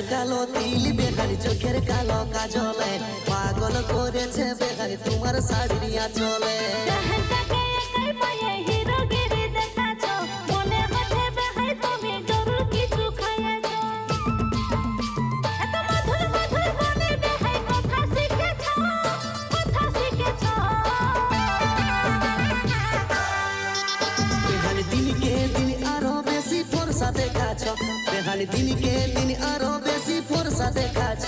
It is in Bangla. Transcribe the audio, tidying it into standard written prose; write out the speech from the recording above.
কালো তিল বেহারি চোখের কালো কাজলে পাগল করেছে বেহারি তোমার শাড়ির আঁচলে দিনকে দিন আরো বেশি ফর্সা দেখাছ বেহারি দিনকে দিন আরো বেশি ফর্সা দেখাছ